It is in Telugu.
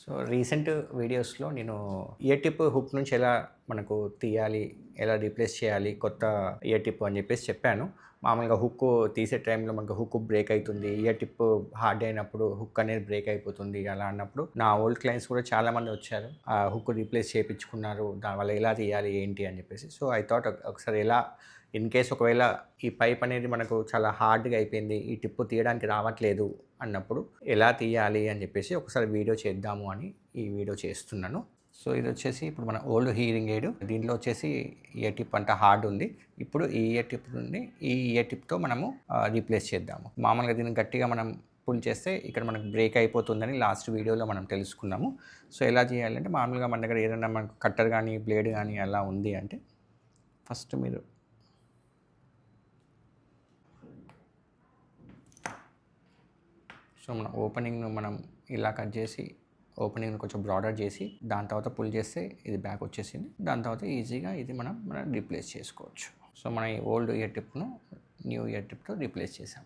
సో రీసెంట్ వీడియోస్‌లో నేను ఇయర్ టిప్ హుక్ నుంచి ఎలా మనకు తీయాలి, ఎలా రీప్లేస్ చేయాలి కొత్త ఇయర్ టిప్ అని చెప్పేసి చెప్పాను. మామూలుగా హుక్ తీసే టైంలో మనకు హుక్ బ్రేక్ అయితుంది. ఇయర్ టిప్ హార్డ్ అయినప్పుడు హుక్ అనేది బ్రేక్ అయిపోతుంది. అలా అన్నప్పుడు నా ఓల్డ్ క్లయింట్స్ కూడా చాలామంది వచ్చారు. ఆ హుక్ రీప్లేస్ చేపించుకున్నారు. దానివల్ల ఎలా తీయాలి ఏంటి అని చెప్పేసి. సో ఐ థాట్ ఒకసారి ఎలా ఇన్ కేస్ ఒకవేళ ఈ పైప్ అనేది మనకు చాలా హార్డ్‌గా అయిపోయింది. ఈ టిప్ తీయడానికి రావట్లేదు అన్నప్పుడు ఎలా తీయాలి అని చెప్పేసి ఒకసారి వీడియో చేద్దాము అని ఈ వీడియో చేస్తున్నాను. సో ఇది వచ్చేసి ఇప్పుడు మన ఓల్డ్ హీరింగ్ ఎయిడ్. దీంట్లో వచ్చేసి ఇయర్ టిప్ అంతా హార్డ్ ఉంది. ఇప్పుడు ఈ ఇయర్ టిప్ నుండి ఈ ఇయర్ టిప్‌తో మనము రీప్లేస్ చేద్దాము. మామూలుగా దీన్ని గట్టిగా మనం పుల్ చేస్తే ఇక్కడ మనకు బ్రేక్ అయిపోతుందని లాస్ట్ వీడియోలో మనం తెలుసుకున్నాము. సో ఎలా చేయాలంటే మామూలుగా మన దగ్గర ఏదైనా మనకు కట్టర్ కానీ, బ్లేడ్ కానీ అలా ఉంది అంటే ఫస్ట్ మీరు సో మన ఓపెనింగ్‌ను మనం ఇలా కట్ చేసి ఓపెనింగ్‌ని కొంచెం బ్రాడర్ చేసి దాని తర్వాత పుల్ చేస్తే ఇది బ్యాక్ వచ్చేసింది. దాని తర్వాత ఈజీగా ఇది మనం రీప్లేస్ చేసుకోవచ్చు. సో మన ఈ ఓల్డ్ ఇయర్ టిప్‌ను న్యూ ఇయర్ టిప్‌తో రీప్లేస్ చేసాం.